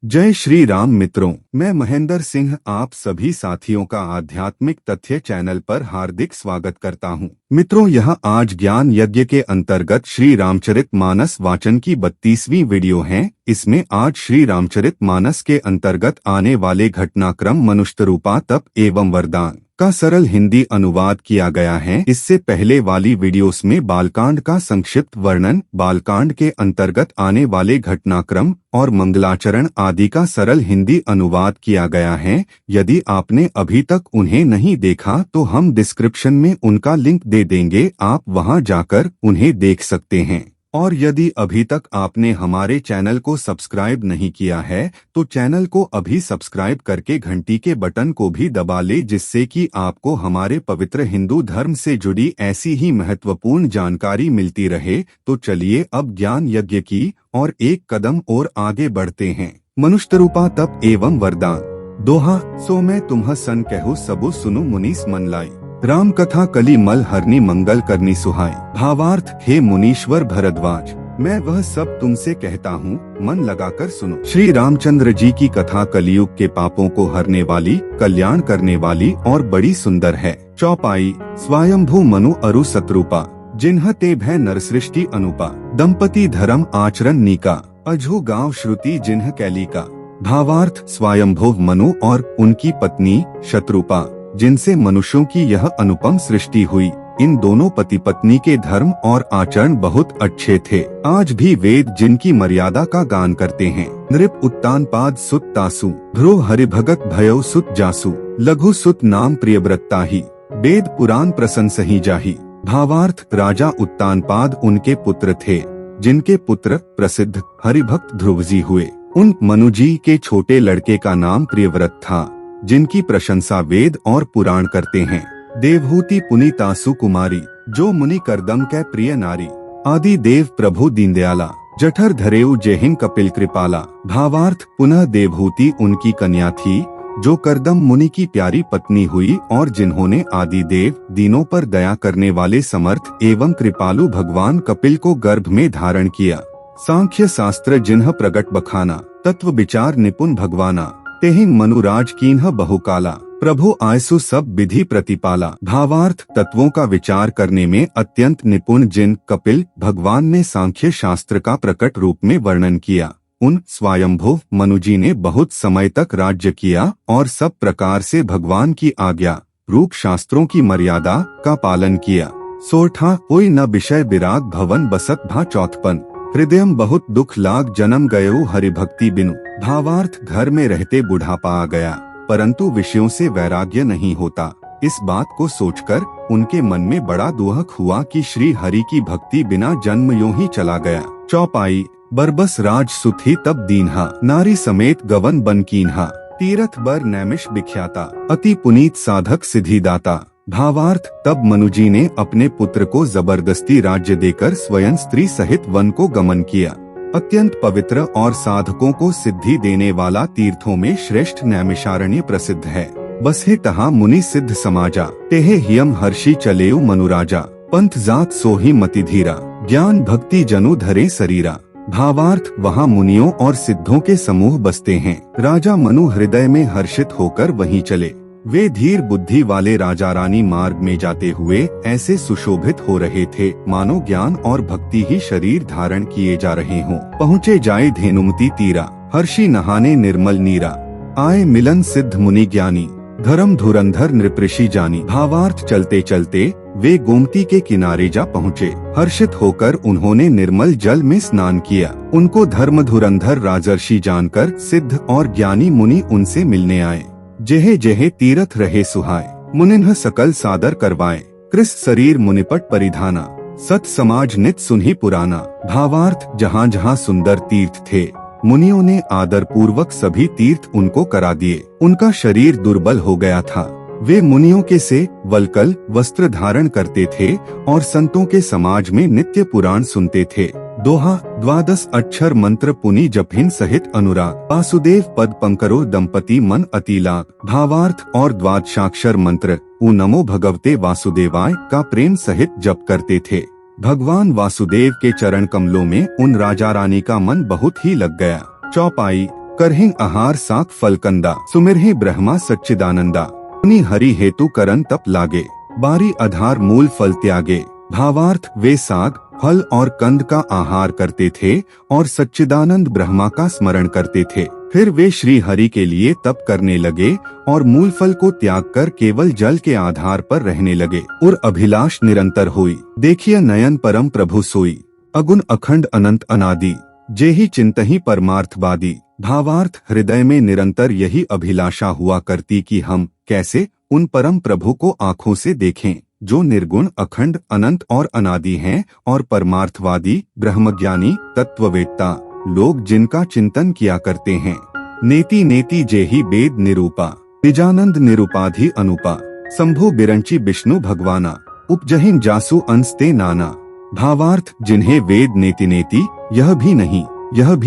जय श्री राम मित्रों, मैं महेंद्र सिंह आप सभी साथियों का आध्यात्मिक तथ्य चैनल पर हार्दिक स्वागत करता हूं। मित्रों, यह आज ज्ञान यज्ञ के अंतर्गत श्री रामचरित मानस वाचन की 32वीं वीडियो है। इसमें आज श्री रामचरित मानस के अंतर्गत आने वाले घटनाक्रम मनुष्यरूपा तप एवं वरदान का सरल हिंदी अनुवाद किया गया है। इससे पहले वाली वीडियोस में बालकांड का संक्षिप्त वर्णन, बालकांड के अंतर्गत आने वाले घटनाक्रम और मंगलाचरण आदि का सरल हिंदी अनुवाद किया गया है। यदि आपने अभी तक उन्हें नहीं देखा तो हम डिस्क्रिप्शन में उनका लिंक दे देंगे, आप वहां जाकर उन्हें देख सकते हैं। और यदि अभी तक आपने हमारे चैनल को सब्सक्राइब नहीं किया है तो चैनल को अभी सब्सक्राइब करके घंटी के बटन को भी दबा ले, जिससे कि आपको हमारे पवित्र हिंदू धर्म से जुड़ी ऐसी ही महत्वपूर्ण जानकारी मिलती रहे। तो चलिए अब ज्ञान यज्ञ की और एक कदम और आगे बढ़ते हैं। मनुष्यरूपा तप एवं वरदान। दोहा, सो मैं तुम्ह सन कहूँ सबु सुनु मुनीस मन लाई। राम कथा कली मल हरनी मंगल करनी सुहाई। भावार्थ, हे मुनीश्वर भरद्वाज, मैं वह सब तुमसे कहता हूँ, मन लगाकर सुनो। श्री रामचंद्र जी की कथा कलियुग के पापों को हरने वाली, कल्याण करने वाली और बड़ी सुंदर है। चौपाई। स्वयंभू मनु अरु सतरूपा, जिन्ह ते भय नरसृष्टि अनुपा। दंपति धर्म आचरण नीका, अजहु गांव श्रुति जिन्ह कैलिका। भावार्थ, स्वयंभू मनु और उनकी पत्नी शत्रुपा, जिनसे मनुष्यों की यह अनुपम सृष्टि हुई, इन दोनों पति पत्नी के धर्म और आचरण बहुत अच्छे थे। आज भी वेद जिनकी मर्यादा का गान करते हैं। नृप उत्तानपाद सुत तासु, ध्रुव हरिभगत भयउ सुत जासु। लघु सुत नाम प्रियव्रता ही, वेद पुराण प्रशंस ही जाही। भावार्थ, राजा उत्तानपाद उनके पुत्र थे, जिनके पुत्र प्रसिद्ध हरिभक्त ध्रुवजी हुए। उन मनुजी के छोटे लड़के का नाम प्रियव्रत था, जिनकी प्रशंसा वेद और पुराण करते हैं। देवहूति पुनीतासु कुमारी, जो मुनि करदम के प्रिय नारी। आदि देव प्रभु दीनदयाला, जठर धरेउ जेहिन कपिल कृपाला। भावार्थ, पुनः देवहूति उनकी कन्या थी, जो करदम मुनि की प्यारी पत्नी हुई और जिन्होंने आदि देव दीनों पर दया करने वाले समर्थ एवं कृपालु भगवान कपिल को गर्भ में धारण किया। सांख्य शास्त्र जिन्ह प्रगट बखाना, तत्व विचार निपुण भगवाना। तेहिं मनुराज कीन्ह बहुकाला, प्रभु आयसु सब विधि प्रतिपाला। भावार्थ, तत्वों का विचार करने में अत्यंत निपुण जिन कपिल भगवान ने सांख्य शास्त्र का प्रकट रूप में वर्णन किया, उन स्वयंभू मनुजी ने बहुत समय तक राज्य किया और सब प्रकार से भगवान की आज्ञा रूप शास्त्रों की मर्यादा का पालन किया। सोठा, कोई न विषय विराग भवन बसत भा चौथपन। हृदयम बहुत दुख लाग जन्म गयो हरिभक्ति बिनु। भावार्थ, घर में रहते बुढ़ापा आ गया, परंतु विषयों से वैराग्य नहीं होता। इस बात को सोचकर उनके मन में बड़ा दुख हुआ कि श्री हरि की भक्ति बिना जन्म यूं ही चला गया। चौपाई। बरबस राज सुथी तब दीन्हा, नारी समेत गवन बन कीन्हा। तीरथ बर नैमिष विख्याता, अति पुनीत साधक सिद्धिदाता। भावार्थ, तब मनुजी ने अपने पुत्र को जबरदस्ती राज्य देकर स्वयं स्त्री सहित वन को गमन किया। अत्यंत पवित्र और साधकों को सिद्धि देने वाला तीर्थों में श्रेष्ठ नैमिषारण्य प्रसिद्ध है। बसे तहा मुनि सिद्ध समाजा, तेहे हियम हर्षि चलेउ मनुराजा। पंथ जात सोही मति धीरा, ज्ञान भक्ति जनु धरे शरीरा। भावार्थ, वहाँ मुनियों और सिद्धों के समूह बसते हैं। राजा मनु हृदय में हर्षित होकर वहीं चले। वे धीर बुद्धि वाले राजा रानी मार्ग में जाते हुए ऐसे सुशोभित हो रहे थे, मानो ज्ञान और भक्ति ही शरीर धारण किए जा रहे हों। पहुँचे जाए धेनुमती तीरा, हर्षि नहाने निर्मल नीरा। आए मिलन सिद्ध मुनि ज्ञानी, धर्म धुरंधर नृपऋषि जानी। भावार्थ, चलते चलते वे गोमती के किनारे जा पहुँचे। हर्षित होकर उन्होंने निर्मल जल में स्नान किया। उनको धर्म धुरंधर राजर्षि जानकर सिद्ध और ज्ञानी मुनि उनसे मिलने आए। जेहे जेहे तीरथ रहे सुहाय, मुनिन्ह सकल सादर करवाए। कृस शरीर मुनिपट परिधाना, सत समाज नित सुनहि पुराना। भावार्थ, जहाँ जहाँ सुंदर तीर्थ थे, मुनियों ने आदर पूर्वक सभी तीर्थ उनको करा दिए। उनका शरीर दुर्बल हो गया था। वे मुनियों के से वलकल वस्त्र धारण करते थे और संतों के समाज में नित्य पुराण सुनते थे। दोहा, 12 अक्षर मंत्र पुनि जपिन सहित अनुराग। वासुदेव पद पंकरो दंपति मन अति लाग। भावार्थ, और 12 मंत्र उ नमो भगवते वासुदेवाय का प्रेम सहित जप करते थे। भगवान वासुदेव के चरण कमलों में उन राजा रानी का मन बहुत ही लग गया। चौपाई। करहिं आहार साक फलकंदा, सुमिरहि ब्रह्मा सच्चिदानंदा। मुनि हरि हेतु करन तप लागे, बारी आधार मूल फल त्यागे। भावार्थ, वे साग, फल और कंद का आहार करते थे और सच्चिदानंद ब्रह्मा का स्मरण करते थे। फिर वे श्री हरि के लिए तप करने लगे और मूल फल को त्याग कर केवल जल के आधार पर रहने लगे और अभिलाष निरंतर हुई। देखिए नयन परम प्रभु सोई, अगुण अखंड अनंत अनादि, जेहि चिंतहि परमार्थवादी। भावार्थ, हृदय में निरंतर यही अभिलाषा हुआ करती कि हम कैसे उन परम प्रभु को आँखों से देखें जो निर्गुण, अखंड, अनंत और अनादि हैं और परमार्थवादी, ब्रह्मज्ञानी, तत्ववेत्ता लोग जिनका चिंतन किया करते हैं। नेति नेति जेहि वेद निरूपा, निजानंद निरूपाधि अनुपा। शंभु बिरंची विष्णु भगवाना, उपजहिं जासु अंस्ते नाना। भावार्थ, जिन्हें वेद नेति नेति यह भी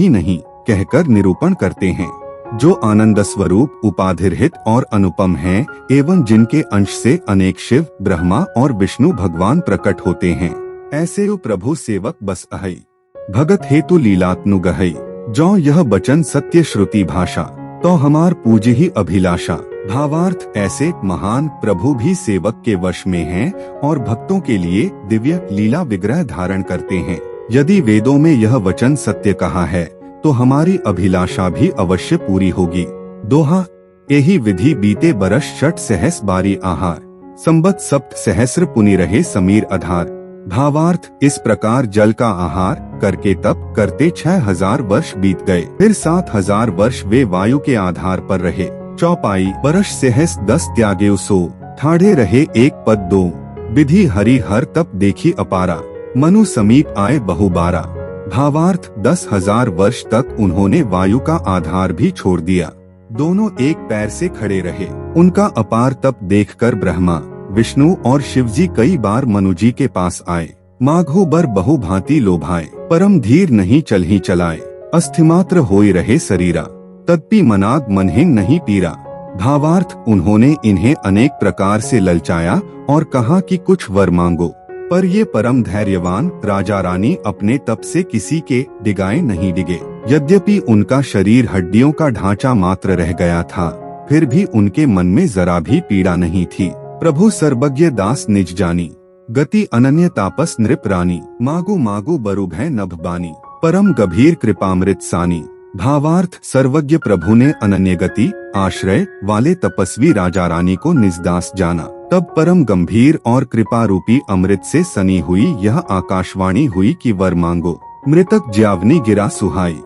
नहीं कहकर निरूपण करते हैं, जो आनंद स्वरूप, उपाधिरहित और अनुपम हैं, एवं जिनके अंश से अनेक शिव, ब्रह्मा और विष्णु भगवान प्रकट होते हैं, ऐसे वो प्रभु सेवक बस अहै। भगत हेतु लीलात्नु गहै, जो यह बचन सत्य श्रुति भाषा, तो हमार पूजी ही अभिलाषा। भावार्थ, ऐसे महान प्रभु भी सेवक के वश में हैं और भक्तों के लिए दिव्य लीला विग्रह धारण करते हैं। यदि वेदों में यह वचन सत्य कहा है तो हमारी अभिलाषा भी अवश्य पूरी होगी। दोहा, यही विधि बीते बरस षट सहस बारी आहार, संबत सप्त सहस्र पुनि रहे समीर आधार। भावार्थ, इस प्रकार जल का आहार करके तप करते 6000 वर्ष बीत गए। फिर 7000 वर्ष वे वायु के आधार पर रहे। चौपाई, बरस सहस 10 त्यागे सो, ठाढ़े रहे एक पद दो। विधि हरि हर तप देखी अपारा, मनु समीप आए बहुबारा। भावार्थ, 10,000 वर्ष तक उन्होंने वायु का आधार भी छोड़ दिया, दोनों एक पैर से खड़े रहे। उनका अपार तप देखकर ब्रह्मा, विष्णु और शिवजी कई बार मनुजी के पास आए। माघो बर बहु भांति लोभाए, परम धीर नहीं चलहि चलाए। अस्थिमात्र होई रहे शरीरा, तत्पि मनाग मनहिन नहीं पीरा। भावार्थ, उन्होंने इन्हें अनेक प्रकार से ललचाया और कहा कि कुछ वर मांगो, पर ये परम धैर्यवान राजा रानी अपने तप से किसी के डिगाए नहीं डिगे। यद्यपि उनका शरीर हड्डियों का ढांचा मात्र रह गया था, फिर भी उनके मन में जरा भी पीड़ा नहीं थी। प्रभु सर्वज्ञ दास निज जानी, गति अनन्य तापस नृप रानी। मागु मागु बरु भय नभ बानी, परम गंभीर कृपामृत सानी। भावार्थ, सर्वज्ञ प्रभु ने अनन्य गति आश्रय वाले तपस्वी राजा रानी को निजदास जाना। तब परम गंभीर और कृपा रूपी अमृत से सनी हुई यह आकाशवाणी हुई कि वर मांगो। मृतक ज्यावनी गिरा सुहाई,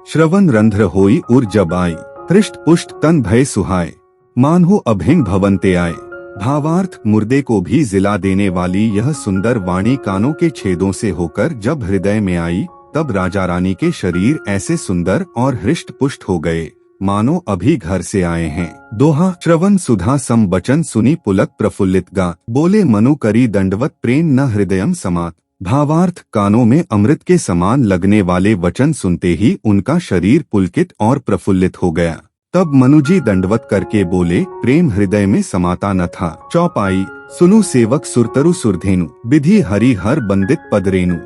श्रवण रंध्र होई उर जब आई। हृष्ट पुष्ट तन भय सुहाय, मानहु अभिन्न भवन्ते आए। भावार्थ, मुर्दे को भी जिला देने वाली यह सुंदर वाणी कानों के छेदों से होकर जब हृदय में आई, तब राजा रानी के शरीर ऐसे सुंदर और हृष्ट पुष्ट हो गए मानो अभी घर से आए हैं। दोहा, श्रवण सुधा सम बचन सुनी पुलक प्रफुल्लित गा, बोले मनु करी दंडवत प्रेम न हृदयम समात। भावार्थ, कानों में अमृत के समान लगने वाले वचन सुनते ही उनका शरीर पुलकित और प्रफुल्लित हो गया। तब मनुजी दंडवत करके बोले, प्रेम हृदय में समाता न था। चौपाई, सुनु सेवक सुरतरु सुरधेनु, विधि हरि हर बंदित पद रेनु।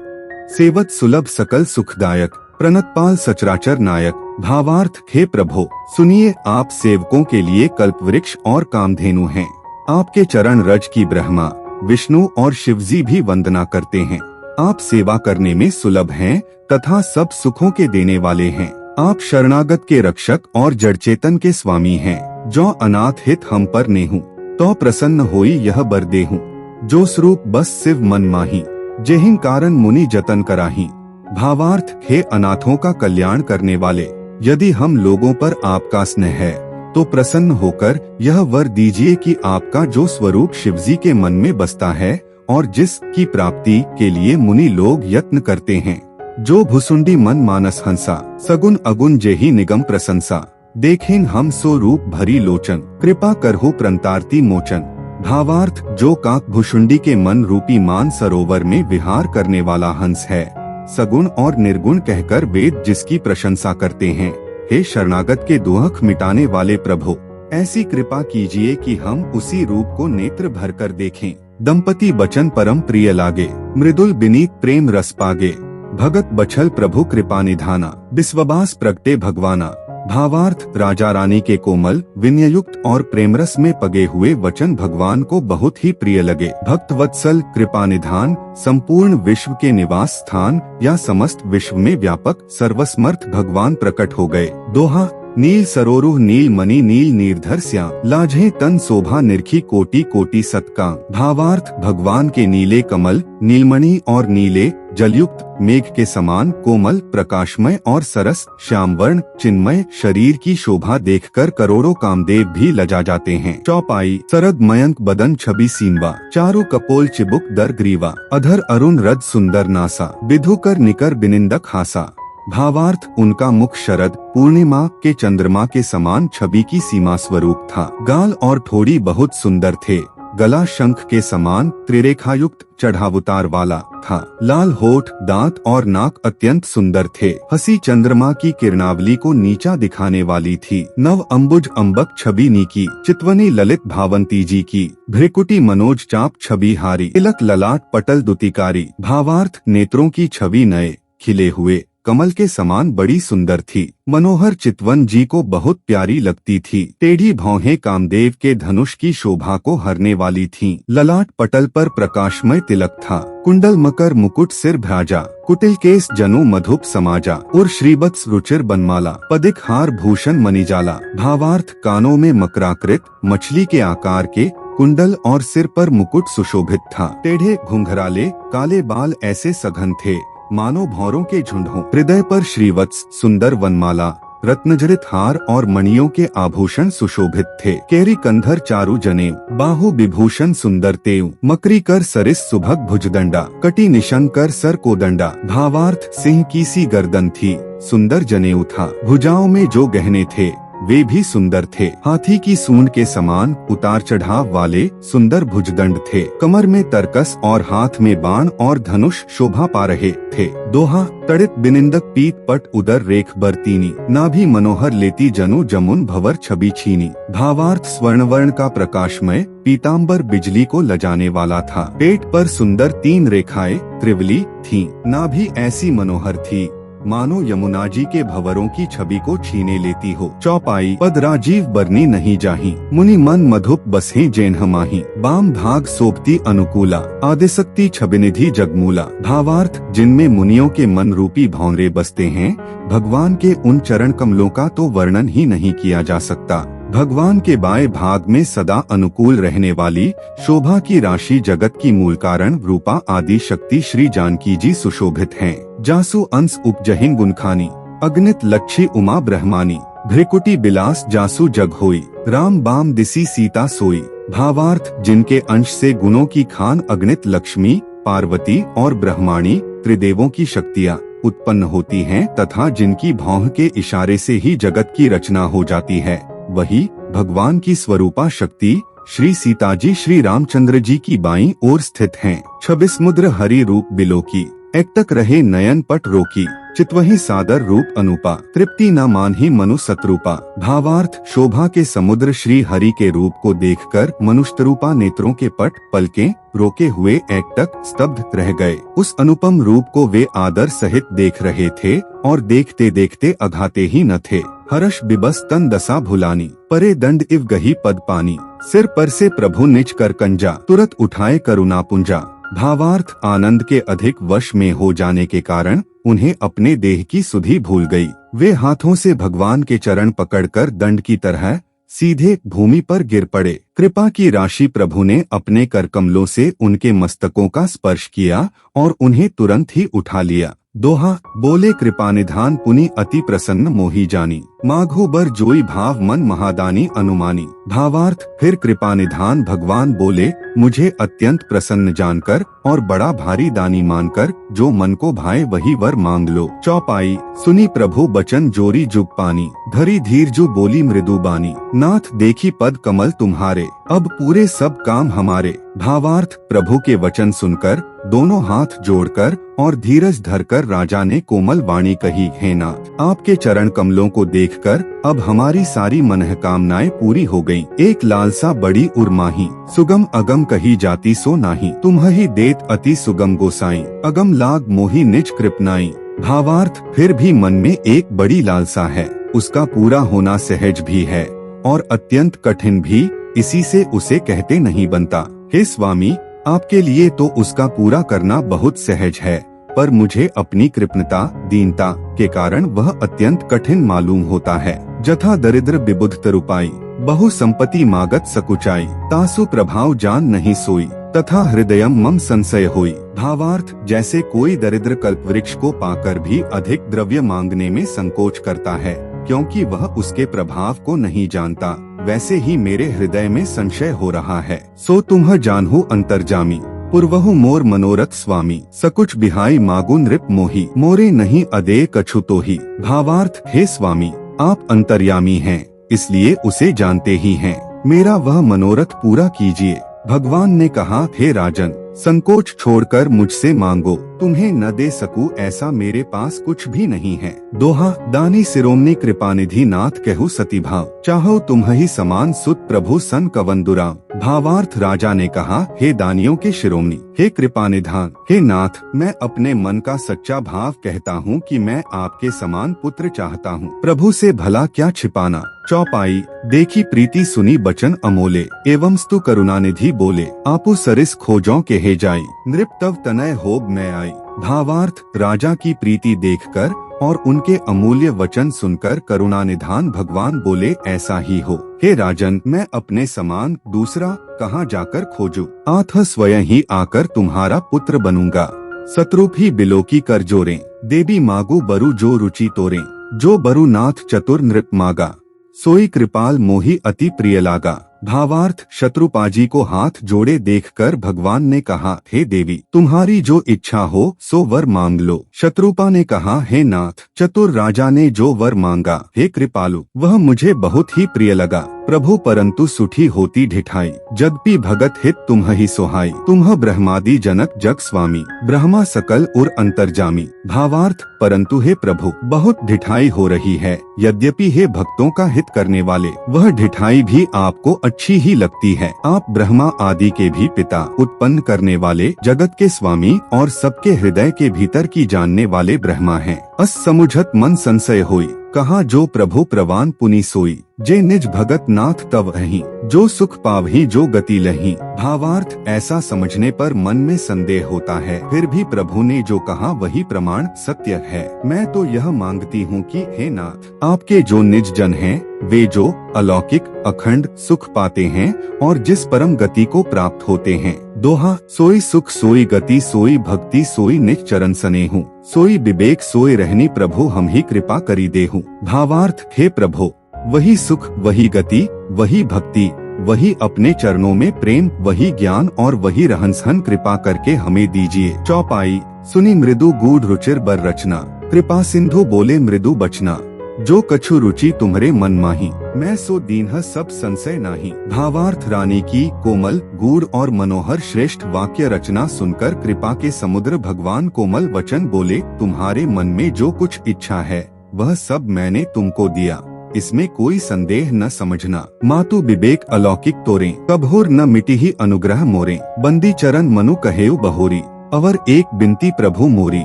सेवत सुलभ सकल सुखदायक, प्रणतपाल सचराचर नायक। भावार्थ, हे प्रभु सुनिए, आप सेवकों के लिए कल्प वृक्ष और कामधेनु हैं। आपके चरण रज की ब्रह्मा, विष्णु और शिवजी भी वंदना करते हैं। आप सेवा करने में सुलभ हैं तथा सब सुखों के देने वाले हैं। आप शरणागत के रक्षक और जड़ चेतन के स्वामी हैं। जो अनाथ हित हम पर नेहु, तो प्रसन्न होई यह बर देहु। जो स्वरूप बस शिव मन माही, जेहिं कारण मुनि जतन कराही। भावार्थ, हे अनाथों का कल्याण करने वाले, यदि हम लोगों पर आपका स्नेह है तो प्रसन्न होकर यह वर दीजिए कि आपका जो स्वरूप शिवजी के मन में बसता है और जिसकी प्राप्ति के लिए मुनि लोग यत्न करते हैं, जो भुसुंडी मन मानस हंसा, सगुन अगुन जेहि निगम प्रशंसा। देखें हम सो रूप भरी लोचन, कृपा करहु प्रंतारती मोचन। भावार्थ, जो काक भुसुंडी के मन रूपी मान सरोवर में विहार करने वाला हंस है, सगुण और निर्गुण कहकर वेद जिसकी प्रशंसा करते हैं, हे शरणागत के दुख मिटाने वाले प्रभु, ऐसी कृपा कीजिए कि हम उसी रूप को नेत्र भरकर देखें। दंपति बचन परम प्रिय लागे, मृदुल बिनीत प्रेम रस पागे। भगत बछल प्रभु कृपा निधाना, विश्ववास प्रगटे भगवाना। भावार्थ, राजा रानी के कोमल, विनययुक्त और प्रेमरस में पगे हुए वचन भगवान को बहुत ही प्रिय लगे। भक्त वत्सल, कृपा निधान, संपूर्ण विश्व के निवास स्थान या समस्त विश्व में व्यापक सर्वसमर्थ भगवान प्रकट हो गए। दोहा, नील सरोरुह नील मणि नील निर्धर श्याम, लाझे तन शोभा निरखी कोटि कोटि सत्का। भावार्थ, भगवान के नीले कमल, नीलमणि और नीले जलयुक्त मेघ के समान कोमल, प्रकाशमय और सरस श्यामवर्ण चिन्मय शरीर की शोभा देखकर करोड़ों कामदेव भी लजा जाते हैं। चौपाई, सरद मयंक बदन छवि सीनवा, चारु कपोल चिबुक दर ग्रीवा, अधर अरुण रद सुंदर नासा, बिधुकर निकर बिनिंदक हासा। भावार्थ, उनका मुख शरद पूर्णिमा के चंद्रमा के समान छवि की सीमा स्वरूप था। गाल और ठोड़ी बहुत सुंदर थे। गला शंख के समान त्रिरेखायुक्त चढ़ावतार वाला था। लाल होठ, दांत और नाक अत्यंत सुंदर थे। हंसी चंद्रमा की किरणावली को नीचा दिखाने वाली थी। नव अंबुज अम्बक छवि नीकी, चितवनी ललित भावंती जी की, भ्रिकुटी मनोज चाप छवि हारी, तिलक ललाट पटल दुतिकारी। भावार्थ, नेत्रों की छवि नए खिले हुए कमल के समान बड़ी सुंदर थी। मनोहर चितवन जी को बहुत प्यारी लगती थी। टेढ़ी भौहें कामदेव के धनुष की शोभा को हरने वाली थीं। ललाट पटल पर प्रकाशमय तिलक था। कुंडल मकर मुकुट सिर भ्राजा, कुटिल केस जनु मधुप समाजा, और श्रीवत्स रुचिर बनमाला, पदिक हार भूषण मणिजाला। भावार्थ, कानों में मकराकृत मछली के आकार के कुंडल और सिर पर मुकुट सुशोभित था। टेढ़े घुंघराले काले बाल ऐसे सघन थे मानो भौरों के झुंड हों। हृदय पर श्रीवत्स सुंदर वनमाला, रत्नजड़ित हार और मणियों के आभूषण सुशोभित थे। केरी कंधर चारु जनेऊ, बाहु विभूषण सुंदर तेऊ, मकरी कर सरिस सुभग भुजदंडा, कटी निशंक कर सर कोदंडा। भावार्थ, सिंह की सी गर्दन थी, सुंदर जनेऊ था। भुजाओं में जो गहने थे वे भी सुंदर थे। हाथी की सूंड के समान उतार चढ़ाव वाले सुंदर भुजदंड थे। कमर में तरकस और हाथ में बाण और धनुष शोभा पा रहे थे। दोहा, तड़ित बिनिंदक पीत पट उदर रेख बरतीनी, नाभि मनोहर लेती जनु जमुन भवर छवि छीनी। भावार्थ, स्वर्णवर्ण का प्रकाशमय पीताम्बर बिजली को लजाने वाला था। पेट पर सुंदर 3 रेखाएं त्रिवली थीं। नाभि ऐसी मनोहर थी मानो यमुना जी के भंवरों की छवि को छीने लेती हो। चौपाई, पद राजीव बरनी नहीं जाही, मुनि मन मधुप बसे जैन्ह माही, बाम भाग सोपती अनुकूला, आदिशक्ति छबिनिधि जगमूला। भावार्थ, जिनमें मुनियों के मन रूपी भौंरे बसते हैं, भगवान के उन चरण कमलों का तो वर्णन ही नहीं किया जा सकता। भगवान के बाएं भाग में सदा अनुकूल रहने वाली शोभा की राशि जगत की मूल कारण रूपा आदि शक्ति श्री जानकी जी सुशोभित हैं। जासु अंश उपजहिन गुनखानी, अगणित लक्षी उमा ब्रह्मानी, भ्रिकुटी बिलास जासु जग होई, राम बाम दिसी सीता सोई। भावार्थ, जिनके अंश से गुणों की खान अगणित लक्ष्मी, पार्वती और ब्रह्माणी त्रिदेवों की शक्तियाँ उत्पन्न होती हैं तथा जिनकी भौह के इशारे से ही जगत की रचना हो जाती है, वही भगवान की स्वरूपा शक्ति श्री सीता जी श्री रामचंद्र जी की बाईं ओर स्थित हैं। 26 मुद्र हरि रूप बिलोकी, एकटक रहे नयन पट रोकी, चितवही सादर रूप अनुपा, तृप्ति न मानही मनु सतरूपा। भावार्थ, शोभा के समुद्र श्री हरि के रूप को देखकर मनुष्यरूपा नेत्रों के पट पलकें रोके हुए एकटक स्तब्ध रह गए। उस अनुपम रूप को वे आदर सहित देख रहे थे और देखते देखते अघाते ही न थे। हर्ष बिबस तन दशा भुलानी, परे दंड इव गही पद पानी, सिर पर से प्रभु निज कर कंजा, तुरत उठाए करुणा पुंजा। भावार्थ, आनंद के अधिक वश में हो जाने के कारण उन्हें अपने देह की सुधि भूल गई। वे हाथों से भगवान के चरण पकड़कर दंड की तरह सीधे भूमि पर गिर पड़े। कृपा की राशि प्रभु ने अपने कर कमलों से उनके मस्तकों का स्पर्श किया और उन्हें तुरंत ही उठा लिया। दोहा, बोले कृपा निधान पुनि अति प्रसन्न मोही जानी, माघो बर जोई भाव मन महादानी अनुमानी। भावार्थ, फिर कृपा निधान भगवान बोले, मुझे अत्यंत प्रसन्न जानकर और बड़ा भारी दानी मानकर जो मन को भाए वही वर मांग लो। चौपाई, सुनी प्रभु बचन जोरी जुग पानी, धरी धीर जु बोली मृदु बानी, नाथ देखी पद कमल तुम्हारे, अब पूरे सब काम हमारे। भावार्थ, प्रभु के वचन सुनकर दोनों हाथ जोड़कर और धीरज धरकर राजा ने कोमल वाणी कही, हे नाथ, आपके चरण कमलों को देखकर अब हमारी सारी मनोकामनाएं पूरी हो गईं। एक लालसा बड़ी उर्माही, सुगम अगम कही जाती सो नाही, तुम्हि देत अति सुगम गोसाई, अगम लाग मोही निज कृपनाई। भावार्थ, फिर भी मन में एक बड़ी लालसा है उसका पूरा होना सहज भी है और अत्यंत कठिन भी, इसी से उसे कहते नहीं बनता। हे स्वामी, आपके लिए तो उसका पूरा करना बहुत सहज है, पर मुझे अपनी कृपणता दीनता के कारण वह अत्यंत कठिन मालूम होता है। जथा दरिद्र विबुध तरुपाई, बहु संपत्ति मागत सकुचाई, तासु प्रभाव जान नहीं सोई, तथा हृदयम मम संशय होई। भावार्थ, जैसे कोई दरिद्र कल्पवृक्ष को पाकर भी अधिक द्रव्य मांगने में संकोच करता है, क्योंकि वह उसके प्रभाव को नहीं जानता, वैसे ही मेरे हृदय में संशय हो रहा है। सो तुम जानहु अंतर्जामी, पूर्वहु मोर मनोरथ स्वामी, सकुच बिहाई मागु नृप मोही, मोरे नहीं अदे कछु तो ही। भावार्थ, हे स्वामी, आप अंतर्यामी हैं, इसलिए उसे जानते ही हैं, मेरा वह मनोरथ पूरा कीजिए। भगवान ने कहा, हे राजन, संकोच छोड़कर मुझसे मांगो, तुम्हें न दे सकूं ऐसा मेरे पास कुछ भी नहीं है। दोहा, दानी सिरोमणि कृपानिधि नाथ कहु सती भाव, चाहो तुम ही समान सुत प्रभु सन कवन दुराव। भावार्थ, राजा ने कहा, हे दानियों के शिरोमणि, हे कृपानिधान, हे नाथ, मैं अपने मन का सच्चा भाव कहता हूँ कि मैं आपके समान पुत्र चाहता हूँ। प्रभु से भला क्या छिपाना। चौपाई, देखी प्रीति सुनी बचन अमोले, एवं स्तु करुणानिधि बोले, आपु सरिस खोजों के हे जाई, नृप तव तनय होब मैं आई। भावार्थ, राजा की प्रीति देखकर और उनके अमूल्य वचन सुनकर करुणानिधान भगवान बोले, ऐसा ही हो। हे राजन, मैं अपने समान दूसरा कहाँ जाकर खोजूं? आथ स्वयं ही आकर तुम्हारा पुत्र बनूंगा। सतरूप ही बिलोकी कर जोरें, देवी मागू बरु जो रुचि तोरें, जो बरु नाथ चतुर नृप मागा, सोई कृपाल मोही अति प्रिय लागा। भावार्थ, शत्रुपाजी को हाथ जोड़े देखकर भगवान ने कहा, हे देवी, तुम्हारी जो इच्छा हो सो वर मांग लो। शत्रुपा ने कहा, हे नाथ, चतुर राजा ने जो वर मांगा, हे कृपालु, वह मुझे बहुत ही प्रिय लगा। प्रभु, परंतु सुठी होती ढिठाई, जद्यपि भगत हित तुम ही सोहाई, तुम ब्रह्मादि जनक जग स्वामी, ब्रह्मा सकल उर अंतर्जामी। भावार्थ, परंतु हे प्रभु, बहुत ढिठाई हो रही है, यद्यपि हे भक्तों का हित करने वाले, वह ढिठाई भी आपको अच्छी ही लगती है। आप ब्रह्मा आदि के भी पिता, उत्पन्न करने वाले, जगत के स्वामी और सबके हृदय के भीतर की जानने वाले ब्रह्मा हैं। अस समुझत मन संशय होई, कहा जो प्रभु प्रवान पुनि सोई, जे निज भगत नाथ तव अहि, जो सुख पावहि जो गति लहि। भावार्थ, ऐसा समझने पर मन में संदेह होता है, फिर भी प्रभु ने जो कहा वही प्रमाण सत्य है। मैं तो यह मांगती हूँ कि हे नाथ, आपके जो निज जन हैं, वे जो अलौकिक अखंड सुख पाते हैं और जिस परम गति को प्राप्त होते हैं। दोहा, सोई सुख सोई गति सोई भक्ति सोई निज चरण सनेहु, सोई विवेक सोई रहनी प्रभु हम ही कृपा करी देहु। भावार्थ, हे प्रभु, वही सुख वही गति वही भक्ति वही अपने चरणों में प्रेम वही ज्ञान और वही रहन-सहन कृपा करके हमें दीजिए। चौपाई, सुनी मृदु गूढ़ रुचिर बर रचना, कृपा सिंधु बोले मृदु बचना, जो कछु रुचि तुम्हारे मन माही, मैं सो दीन्ह सब संशय नाही। भावार्थ, रानी की कोमल गूढ़ और मनोहर श्रेष्ठ वाक्य रचना सुनकर कृपा के समुद्र भगवान कोमल वचन बोले, तुम्हारे मन में जो कुछ इच्छा है वह सब मैंने तुमको दिया, इसमें कोई संदेह न समझना। मातु विवेक अलौकिक तोरे, कबहुर न मिटी ही अनुग्रह मोरे, बंदी चरण मनु कहेउ बहोरी, अवर एक बिनती प्रभु मोरी।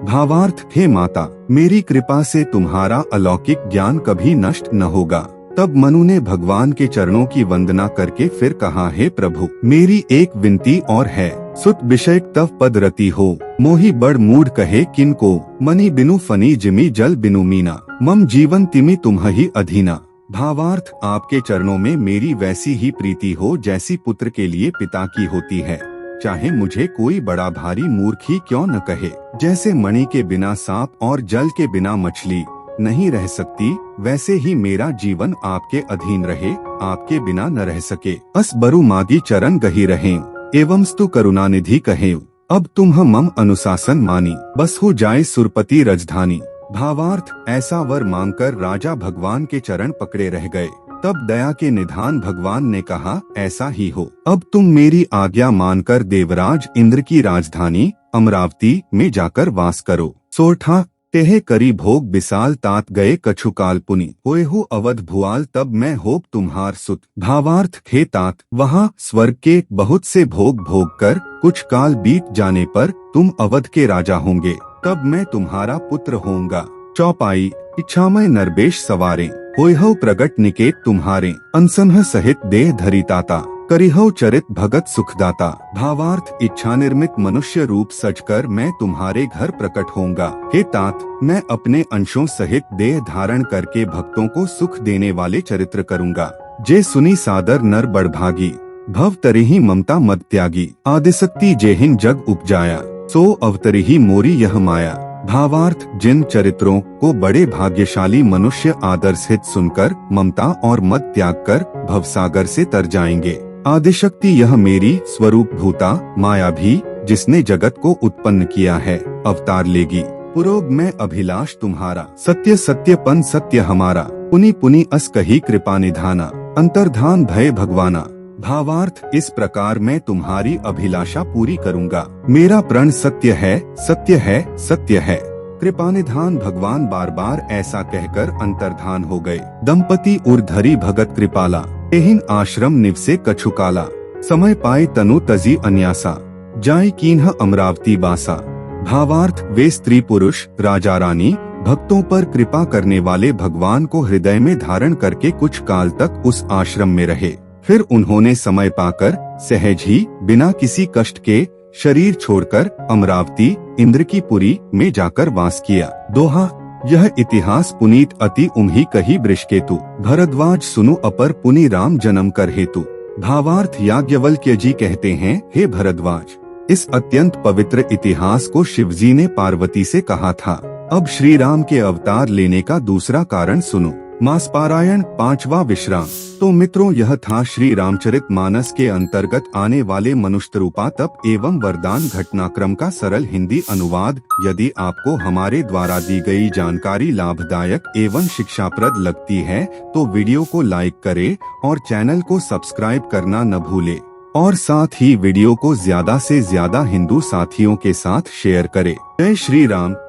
भावार्थ, हे माता, मेरी कृपा से तुम्हारा अलौकिक ज्ञान कभी नष्ट न होगा। तब मनु ने भगवान के चरणों की वंदना करके फिर कहा, हे प्रभु, मेरी एक विनती और है, सुत विषयक तव पद रति हो, मोहि बड़ मूढ़ कहे किनको, मनि बिनु फनी जिमि जल बिनु मीना, मम जीवन तिमि तुम ही अधीना। भावार्थ, आपके चरणों में मेरी वैसी ही प्रीति हो जैसी पुत्र के लिए पिता की होती है, चाहे मुझे कोई बड़ा भारी मूर्ख ही क्यों न कहे। जैसे मणि के बिना सांप और जल के बिना मछली नहीं रह सकती, वैसे ही मेरा जीवन आपके अधीन रहे, आपके बिना न रह सके। अस बरु मागी चरण गही रहे, एवं स्तु करुणानिधि कहे, अब तुम मम अनुशासन मानी, बस हो जाए सुरपति राजधानी। भावार्थ, ऐसा वर मांगकर राजा भगवान के चरण पकड़े रह गए। तब दया के निधान भगवान ने कहा, ऐसा ही हो, अब तुम मेरी आज्ञा मानकर देवराज इंद्र की राजधानी अमरावती में जाकर वास करो। सोरठा तेहे करी भोग विशाल तात गए कछुकाल पुनि, होएहु अवध भुआल तब मैं होप तुम्हार सुत। भावार्थ, हे तात, वहाँ स्वर्ग के बहुत से भोग भोग कर कुछ काल बीत जाने पर तुम अवध के राजा होंगे, तब मैं तुम्हारा पुत्र होऊंगा। चौपाई इच्छामय नरबेश सवारे होइहौ प्रगट निकेत तुम्हारे अनसनह सहित देह धरी ताता करिहौ चरित भगत सुखदाता। भावार्थ इच्छा निर्मित मनुष्य रूप सजकर मैं तुम्हारे घर प्रकट होऊंगा। हे तात, मैं अपने अंशों सहित देह धारण करके भक्तों को सुख देने वाले चरित्र करूंगा। जे सुनी सादर नर बड़भागी भव तरिहि ममता मद त्यागी आदिशक्ति जेहिन जग उपजाया सो अवतरिहि मोरी यह माया। भावार्थ जिन चरित्रों को बड़े भाग्यशाली मनुष्य आदर सहित सुनकर ममता और मद त्याग कर भवसागर से तर जाएंगे। आदिशक्ति यह मेरी स्वरूप भूता माया भी जिसने जगत को उत्पन्न किया है अवतार लेगी। पुरोग मैं अभिलाष तुम्हारा सत्य सत्यपन सत्य हमारा पुनि पुनि अस कही कृपा निधाना अंतर्धान भय भगवाना। भावार्थ इस प्रकार मैं तुम्हारी अभिलाषा पूरी करूंगा। मेरा प्रण सत्य है सत्य है सत्य है। कृपानिधान भगवान बार बार ऐसा कहकर अंतर्धान हो गए। दंपति उर्धरी भगत कृपाला एहिन आश्रम निवसे कछुकाला समय पाए तनु तजी अन्यासा जाय कीन्ह अमरावती बासा। भावार्थ वे स्त्री पुरुष राजा रानी भक्तों पर कृपा करने वाले भगवान को हृदय में धारण करके कुछ काल तक उस आश्रम में रहे। फिर उन्होंने समय पाकर सहज ही बिना किसी कष्ट के शरीर छोड़कर अमरावती इंद्र की पुरी में जाकर वास किया। दोहा यह इतिहास पुनीत अति उम्ही कही वृषकेतु भरद्वाज सुनु अपर पुनि राम जन्म कर हेतु। भावार्थ याज्ञवल्क्य जी कहते हैं, हे भरद्वाज, इस अत्यंत पवित्र इतिहास को शिवजी ने पार्वती से कहा था। अब श्री राम के अवतार लेने का दूसरा कारण सुनो। मास पारायण 5वां विश्राम। तो मित्रों, यह था श्री रामचरितमानस के अंतर्गत आने वाले मनुष्यरूपा तप एवं वरदान घटनाक्रम का सरल हिंदी अनुवाद। यदि आपको हमारे द्वारा दी गई जानकारी लाभदायक एवं शिक्षाप्रद लगती है तो वीडियो को लाइक करें और चैनल को सब्सक्राइब करना न भूले और साथ ही वीडियो को ज्यादा से ज्यादा हिंदू साथियों के साथ शेयर करें। जय श्री राम।